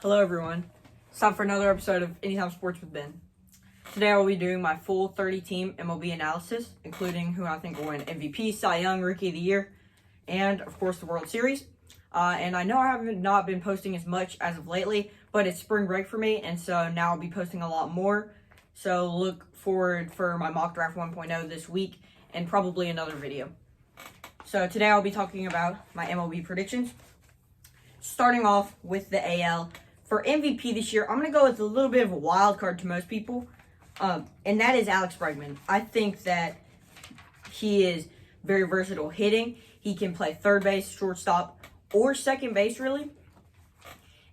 Hello everyone, it's time for another episode of Anytime Sports with Ben. Today I will be doing my full 30-team MLB analysis, including who I think will win MVP, Cy Young, Rookie of the Year, and of course the World Series. And I know I haven't not been posting as much as of lately, but it's spring break for me, and so now I'll be posting a lot more. So look forward for my mock draft 1.0 this week, and probably another video. So today I'll be talking about my MLB predictions. Starting off with the AL. For MVP this year, I'm going to go with a little bit of a wild card to most people, and that is Alex Bregman. I think that he is very versatile hitting. He can play third base, shortstop, or second base, really.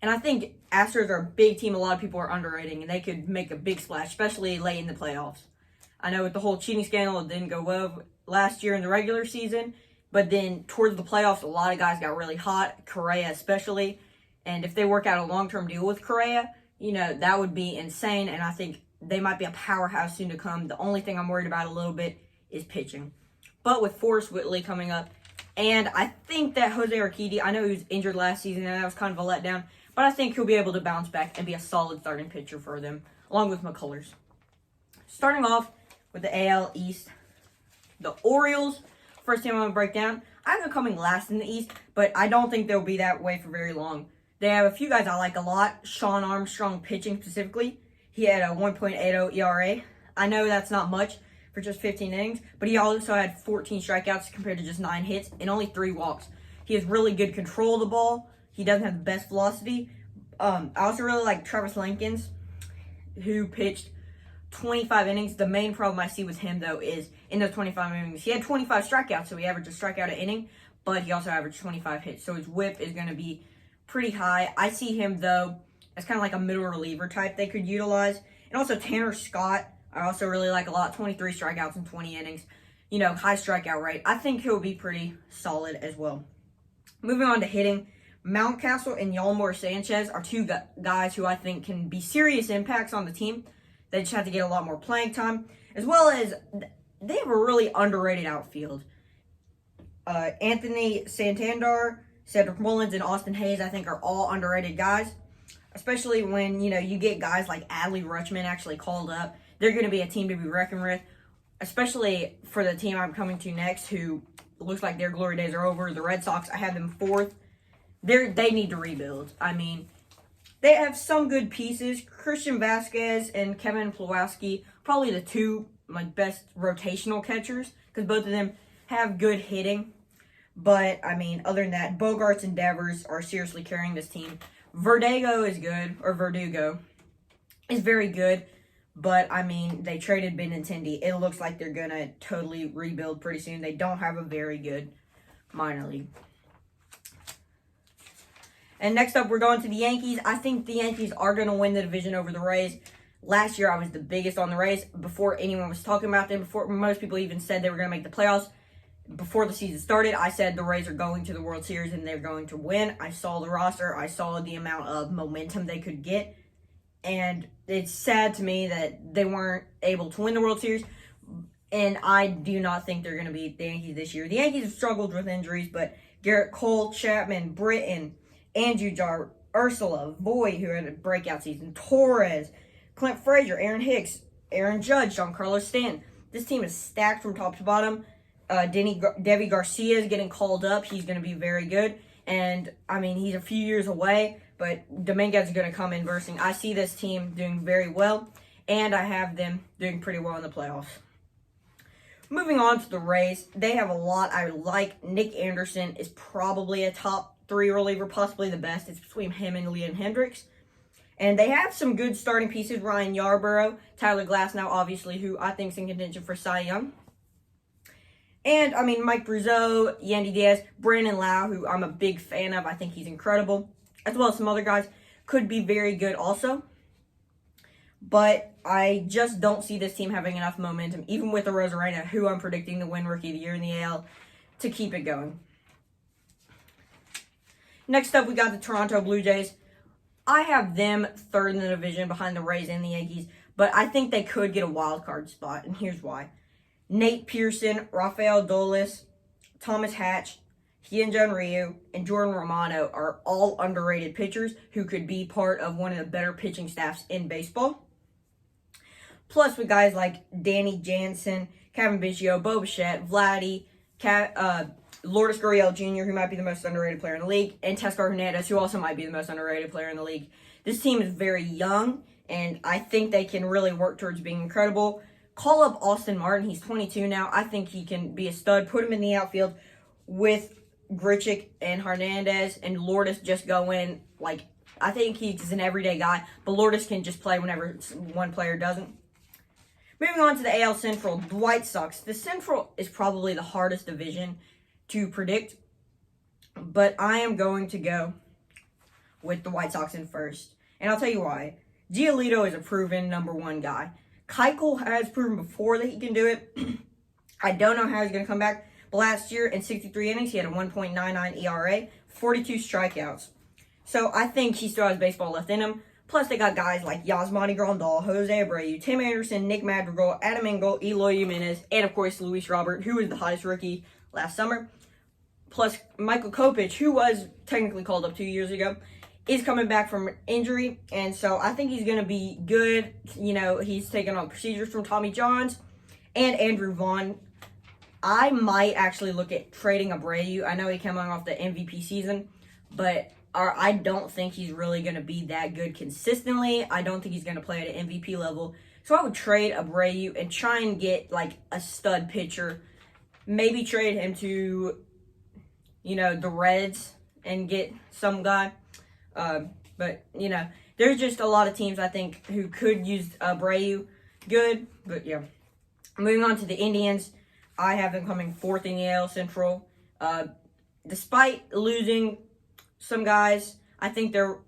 And I think Astros are a big team a lot of people are underrating, and they could make a big splash, especially late in the playoffs. I know with the whole cheating scandal, it didn't go well last year in the regular season, but then towards the playoffs, a lot of guys got really hot, Correa especially. And if they work out a long-term deal with Correa, that would be insane. And I think they might be a powerhouse soon to come. The only thing I'm worried about a little bit is pitching. But with Forrest Whitley coming up, and I think that Jose Urquidy, I know he was injured last season, and that was kind of a letdown, but I think he'll be able to bounce back and be a solid starting pitcher for them, along with McCullers. Starting off with the AL East, the Orioles, first team I'm going to break down. I have them coming last in the East, but I don't think they'll be that way for very long. They have a few guys I like a lot. Shawn Armstrong pitching specifically. He had a 1.80 ERA. I know that's not much for just 15 innings, but he also had 14 strikeouts compared to just 9 hits and only 3 walks. He has really good control of the ball. He doesn't have the best velocity. I also really like Travis Linkins, who pitched 25 innings. The main problem I see with him, though, is in those 25 innings, he had 25 strikeouts, so he averaged a strikeout an inning, but he also averaged 25 hits. So his whip is going to be pretty high. I see him, though, as kind of like a middle reliever type they could utilize. And also Tanner Scott, I also really like a lot. 23 strikeouts in 20 innings. High strikeout rate. I think he'll be pretty solid as well. Moving on to hitting, Mountcastle and Yolmer Sanchez are two guys who I think can be serious impacts on the team. They just have to get a lot more playing time, as well as they have a really underrated outfield. Anthony Santander, Cedric Mullins, and Austin Hayes, I think, are all underrated guys, especially when, you get guys like Adley Rutschman actually called up. They're going to be a team to be reckoned with, especially for the team I'm coming to next, who looks like their glory days are over. The Red Sox, I have them 4th. They need to rebuild. I mean, they have some good pieces. Christian Vasquez and Kevin Plawowski, probably the two best rotational catchers, because both of them have good hitting. But, I mean, other than that, Bogarts and Devers are seriously carrying this team. Verdugo is very good. But, I mean, they traded Benintendi. It looks like they're going to totally rebuild pretty soon. They don't have a very good minor league. And next up, we're going to the Yankees. I think the Yankees are going to win the division over the Rays. Last year, I was the biggest on the Rays before anyone was talking about them, before most people even said they were going to make the playoffs. Before the season started, I said the Rays are going to the World Series and they're going to win. I saw the roster. I saw the amount of momentum they could get. And it's sad to me that they weren't able to win the World Series. And I do not think they're going to beat the Yankees this year. The Yankees have struggled with injuries, but Garrett Cole, Chapman, Britton, Andrew Jar, Ursula, Voit, who had a breakout season, Torres, Clint Frazier, Aaron Hicks, Aaron Judge, Giancarlo Stanton. This team is stacked from top to bottom. Deivi Garcia is getting called up. He's going to be very good. And, I mean, he's a few years away, but Dominguez is going to come in bursting. I see this team doing very well, and I have them doing pretty well in the playoffs. Moving on to the Rays, they have a lot I like. Nick Anderson is probably a top 3 reliever, possibly the best. It's between him and Liam Hendricks. And they have some good starting pieces. Ryan Yarbrough, Tyler Glasnow, obviously, who I think is in contention for Cy Young. And, I mean, Mike Brazeau, Yandy Diaz, Brandon Lau, who I'm a big fan of. I think he's incredible. As well as some other guys could be very good also. But I just don't see this team having enough momentum, even with the Rosarena, who I'm predicting to win Rookie of the Year in the AL, to keep it going. Next up, we got the Toronto Blue Jays. I have them 3rd in the division behind the Rays and the Yankees, but I think they could get a wild card spot, and here's why. Nate Pearson, Rafael Dolis, Thomas Hatch, Hyun-Jin Ryu, and Jordan Romano are all underrated pitchers who could be part of one of the better pitching staffs in baseball. Plus, with guys like Danny Jansen, Kevin Biggio, Bo Bichette, Vladdy, Lourdes Gurriel Jr., who might be the most underrated player in the league, and Teoscar Hernandez, who also might be the most underrated player in the league. This team is very young, and I think they can really work towards being incredible. Call up Austin Martin. He's 22 now. I think he can be a stud. Put him in the outfield with Grichuk and Hernandez, and Lourdes just go in. I think he's an everyday guy, but Lourdes can just play whenever one player doesn't. Moving on to the AL Central, the White Sox. The Central is probably the hardest division to predict, but I am going to go with the White Sox in first. And I'll tell you why. Giolito is a proven number one guy. Keuchel has proven before that he can do it. I don't know how he's going to come back. But last year, in 63 innings, he had a 1.99 ERA, 42 strikeouts. So I think he still has baseball left in him. Plus, they got guys like Yasmani Grandal, Jose Abreu, Tim Anderson, Nick Madrigal, Adam Engel, Eloy Jimenez, and of course, Luis Robert, who was the hottest rookie last summer. Plus, Michael Kopech, who was technically called up 2 years ago, is coming back from injury. And so I think he's going to be good. He's taking on procedures from Tommy Johns and Andrew Vaughn. I might actually look at trading Abreu. I know he came off the MVP season, but I don't think he's really going to be that good consistently. I don't think he's going to play at an MVP level. So I would trade Abreu and try and get a stud pitcher. Maybe trade him to, the Reds and get some guy. But there's just a lot of teams I think who could use Abreu good. But yeah. Moving on to the Indians. I have them coming fourth in the AL Central. Despite losing some guys, I think their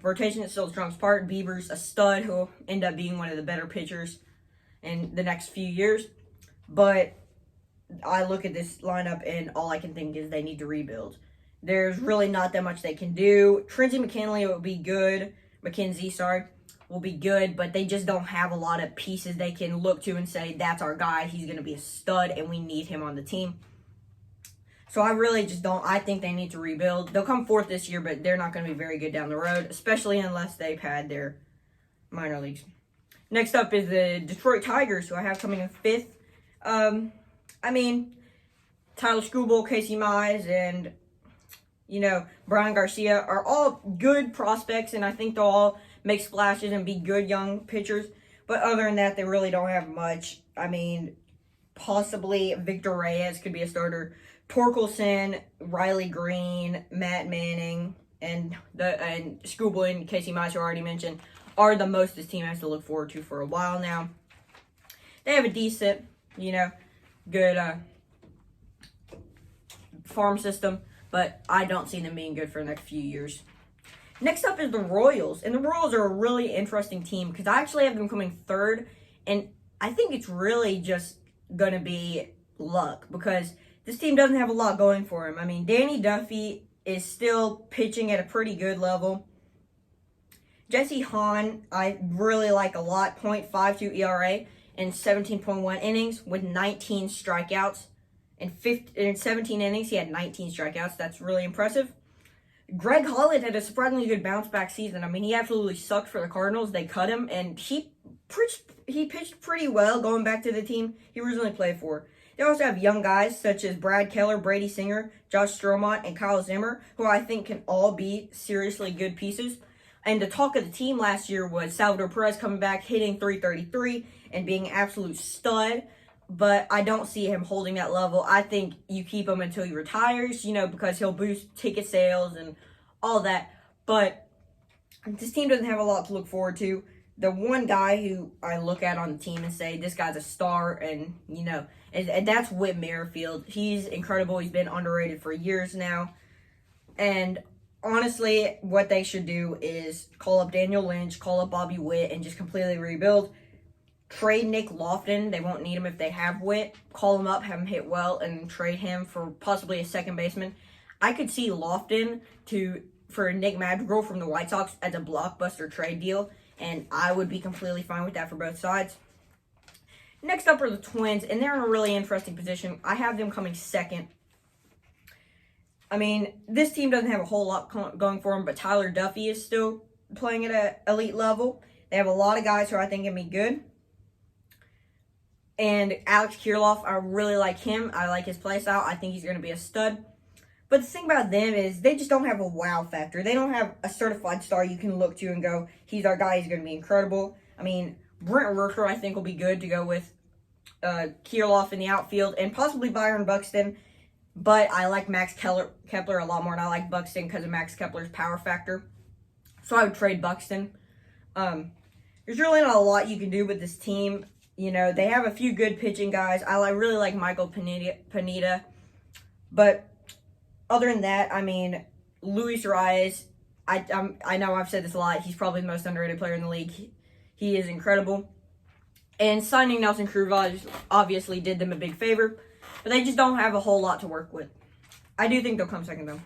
rotation is still the strongest part. Bieber's a stud who will end up being one of the better pitchers in the next few years. But I look at this lineup and all I can think is they need to rebuild. There's really not that much they can do. Trinity McKenzie will be good. Will be good, but they just don't have a lot of pieces they can look to and say, that's our guy. He's going to be a stud, and we need him on the team. So I really just don't. I think they need to rebuild. They'll come fourth this year, but they're not going to be very good down the road, especially unless they've had their minor leagues. Next up is the Detroit Tigers, who I have coming in fifth. Tyler Skubal, Casey Mize, and, Brian Garcia are all good prospects, and I think they'll all make splashes and be good young pitchers. But other than that, they really don't have much. Possibly Victor Reyes could be a starter. Torkelson, Riley Green, Matt Manning, and Skubal and Casey Mize, who I already mentioned, are the most this team has to look forward to for a while now. They have a decent, good farm system, but I don't see them being good for the next few years. Next up is the Royals, and the Royals are a really interesting team because I actually have them coming third, and I think it's really just going to be luck because this team doesn't have a lot going for him. Danny Duffy is still pitching at a pretty good level. Jesse Hahn, I really like a lot, 0.52 ERA in 17.1 innings with 19 strikeouts. In 17 innings, he had 19 strikeouts. That's really impressive. Greg Holland had a surprisingly good bounce-back season. He absolutely sucked for the Cardinals. They cut him, and he pitched pretty well going back to the team he originally played for. They also have young guys such as Brad Keller, Brady Singer, Josh Stroumont, and Kyle Zimmer, who I think can all be seriously good pieces. And the talk of the team last year was Salvador Perez coming back, hitting .333 and being an absolute stud. But I don't see him holding that level. I think you keep him until he retires, because he'll boost ticket sales and all that. But this team doesn't have a lot to look forward to. The one guy who I look at on the team and say, this guy's a star, and that's Whit Merrifield. He's incredible. He's been underrated for years now. And honestly, what they should do is call up Daniel Lynch, call up Bobby Witt, and just completely rebuild. Trade Nick Lofton. They won't need him if they have Witt. Call him up, have him hit well, and trade him for possibly a second baseman. I could see Lofton for Nick Madrigal from the White Sox as a blockbuster trade deal, and I would be completely fine with that for both sides. Next up are the Twins, and they're in a really interesting position. I have them coming second. I mean, this team doesn't have a whole lot going for them, but Tyler Duffy is still playing at an elite level. They have a lot of guys who I think can be good. And Alex Kirilloff, I really like him. I like his play style. I think he's going to be a stud. But the thing about them is they just don't have a wow factor. They don't have a certified star you can look to and go, he's our guy, he's going to be incredible. I mean, Brent Rooker, I think, will be good to go with Kirilloff in the outfield and possibly Byron Buxton. But I like Max Kepler a lot more, and I like Buxton because of Max Kepler's power factor. So I would trade Buxton. There's really not a lot you can do with this team. You know, they have a few good pitching guys. I really like Michael Pineda. But other than that, I mean, Luis Reyes, I know I've said this a lot. He's probably the most underrated player in the league. He is incredible. And signing Nelson Cruz obviously did them a big favor. But they just don't have a whole lot to work with. I do think they'll come second, though.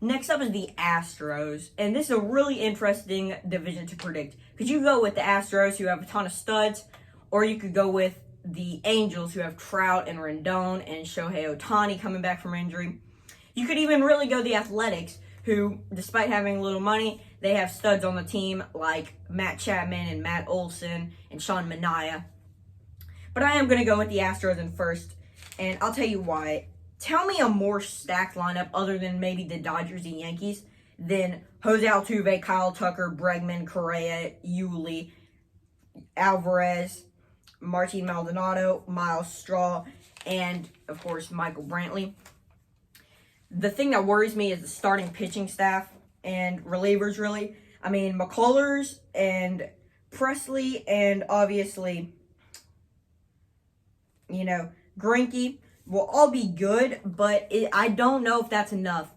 Next up is the Astros. And this is a really interesting division to predict. Because you go with the Astros, who have a ton of studs. Or you could go with the Angels, who have Trout and Rendon and Shohei Ohtani coming back from injury. You could even really go the Athletics, who, despite having little money, they have studs on the team like Matt Chapman and Matt Olson and Sean Manaea. But I am going to go with the Astros in first. And I'll tell you why. Tell me a more stacked lineup other than maybe the Dodgers and Yankees than Jose Altuve, Kyle Tucker, Bregman, Correa, Yuli, Alvarez, Martin Maldonado, Miles Straw, and, of course, Michael Brantley. The thing that worries me is the starting pitching staff and relievers, really. I mean, McCullers and Presley and, obviously, you know, Greinke will all be good, but I don't know if that's enough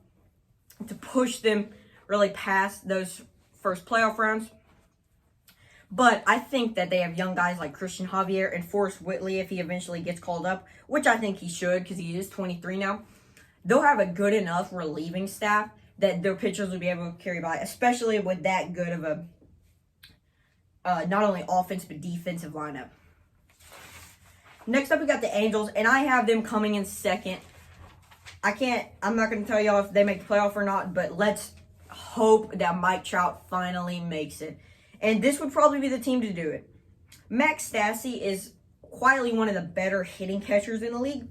to push them really past those first playoff rounds. But I think that they have young guys like Christian Javier and Forrest Whitley if he eventually gets called up, which I think he should because he is 23 now. They'll have a good enough relieving staff that their pitchers will be able to carry by, especially with that good of a not only offense but defensive lineup. Next up, we got the Angels, and I have them coming in second. I'm not going to tell y'all if they make the playoff or not, but let's hope that Mike Trout finally makes it. And this would probably be the team to do it. Max Stassi is quietly one of the better hitting catchers in the league,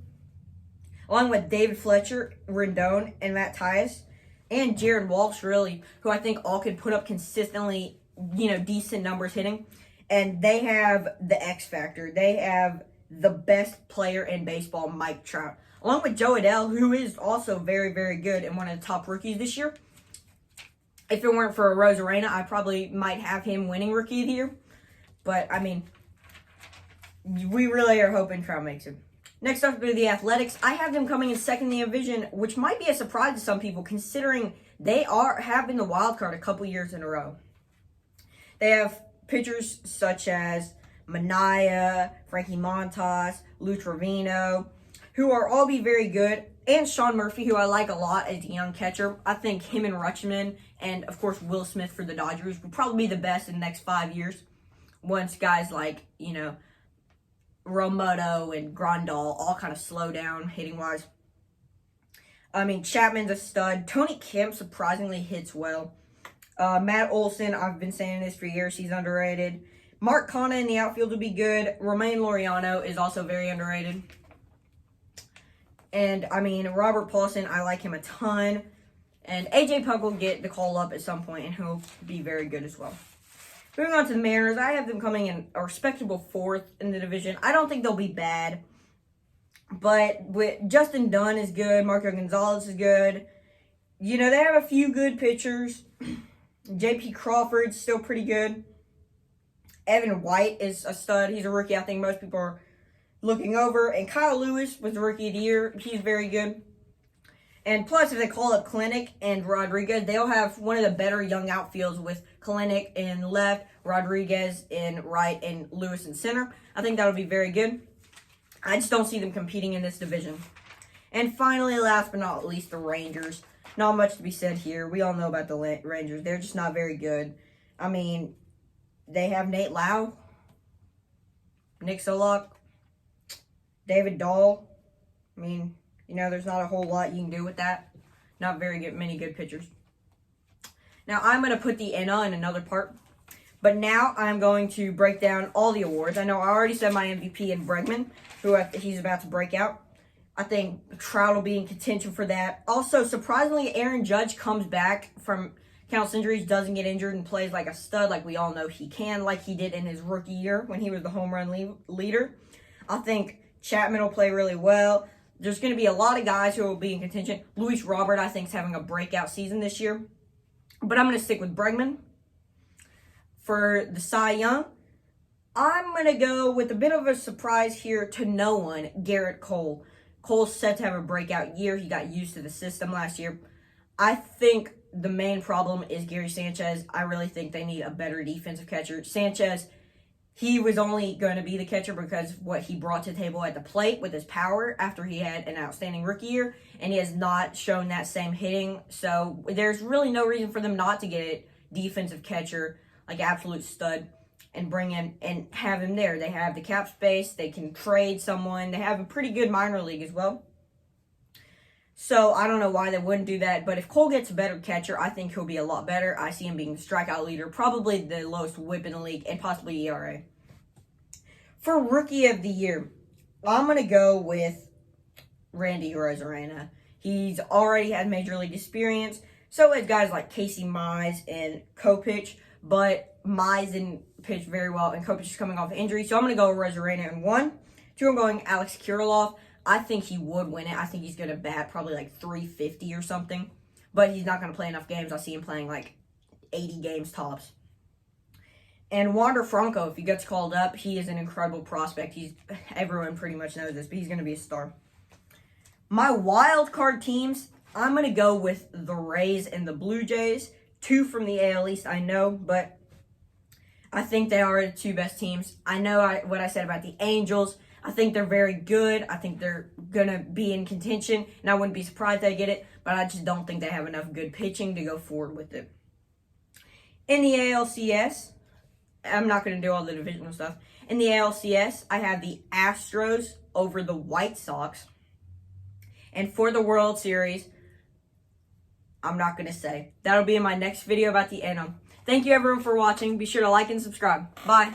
along with David Fletcher, Rendon, and Matt Thaiss, and Jared Walsh, really, who I think all could put up consistently, decent numbers hitting. And they have the X factor. They have the best player in baseball, Mike Trout, along with Joe Adell, who is also very, very good and one of the top rookies this year. If it weren't for Rosarena, I probably might have him winning Rookie of the Year. But, I mean, we really are hoping Trout makes it. Next up are the Athletics. I have them coming in second in the division, which might be a surprise to some people, considering they have been the wild card a couple years in a row. They have pitchers such as Manaea, Frankie Montas, Lou Trevino, who are all be very good, and Sean Murphy, who I like a lot as a young catcher. I think him and Rutschman, and of course Will Smith for the Dodgers, will probably be the best in the next 5 years, once guys like, Romoto and Grandal all kind of slow down hitting-wise. I mean, Chapman's a stud. Tony Kemp surprisingly hits well. Matt Olson, I've been saying this for years, he's underrated. Mark Canha in the outfield will be good. Romain Laureano is also very underrated. And, I mean, Robert Paulson, I like him a ton. And A.J. Puk will get the call up at some point, and he'll be very good as well. Moving on to the Mariners, I have them coming in a respectable fourth in the division. I don't think they'll be bad. But with Justin Dunn is good. Marco Gonzalez is good. They have a few good pitchers. J.P. Crawford's still pretty good. Evan White is a stud. He's a rookie I think most people are looking over. And Kyle Lewis was the Rookie of the Year. He's very good. And plus, if they call up Clinic and Rodriguez, they'll have one of the better young outfields with Clinic in left, Rodriguez in right, and Lewis in center. I think that'll be very good. I just don't see them competing in this division. And finally, last but not least, the Rangers. Not much to be said here. We all know about the Rangers. They're just not very good. I mean, they have Nate Lau, Nick Solak, David Dahl. I mean, there's not a whole lot you can do with that. Not very good, many good pitchers. Now, I'm going to put the NL in another part. But now I'm going to break down all the awards. I know I already said my MVP in Bregman, who he's about to break out. I think Trout will be in contention for that. Also, surprisingly, Aaron Judge comes back from countless injuries, doesn't get injured, and plays like a stud like we all know he can, like he did in his rookie year when he was the home run leader. I think Chapman will play really well. There's going to be a lot of guys who will be in contention. Luis Robert, I think, is having a breakout season this year. But I'm going to stick with Bregman. For the Cy Young, I'm going to go with a bit of a surprise here to no one, Garrett Cole. Cole's set to have a breakout year. He got used to the system last year. I think the main problem is Gary Sanchez. I really think they need a better defensive catcher. Sanchez, he was only going to be the catcher because of what he brought to the table at the plate with his power after he had an outstanding rookie year, and he has not shown that same hitting. So there's really no reason for them not to get a defensive catcher like absolute stud and bring in and have him there. They have the cap space. They can trade someone. They have a pretty good minor league as well. So I don't know why they wouldn't do that. But if Cole gets a better catcher, I think he'll be a lot better. I see him being the strikeout leader, probably the lowest whip in the league, and possibly ERA. For Rookie of the Year, I'm going to go with Randy Arozarena. He's already had Major League experience. So has guys like Casey Mize and Kopech. But Mize didn't pitch very well, and Kopech is coming off injury. So I'm going to go with Arozarena in 1. 2, I'm going Alex Kirilloff. I think he would win it. I think he's going to bat probably like 350 or something. But he's not going to play enough games. I see him playing like 80 games tops. And Wander Franco, if he gets called up, he is an incredible prospect. Everyone pretty much knows this, but he's going to be a star. My wild card teams, I'm going to go with the Rays and the Blue Jays. 2 from the AL East, I know, but I think they are the 2 best teams. I know what I said about the Angels. I think they're very good. I think they're going to be in contention, and I wouldn't be surprised they get it, but I just don't think they have enough good pitching to go forward with it. In the ALCS, I'm not going to do all the divisional stuff. In the ALCS, I have the Astros over the White Sox. And for the World Series, I'm not going to say. That'll be in my next video about the NL. Thank you everyone for watching. Be sure to like and subscribe. Bye.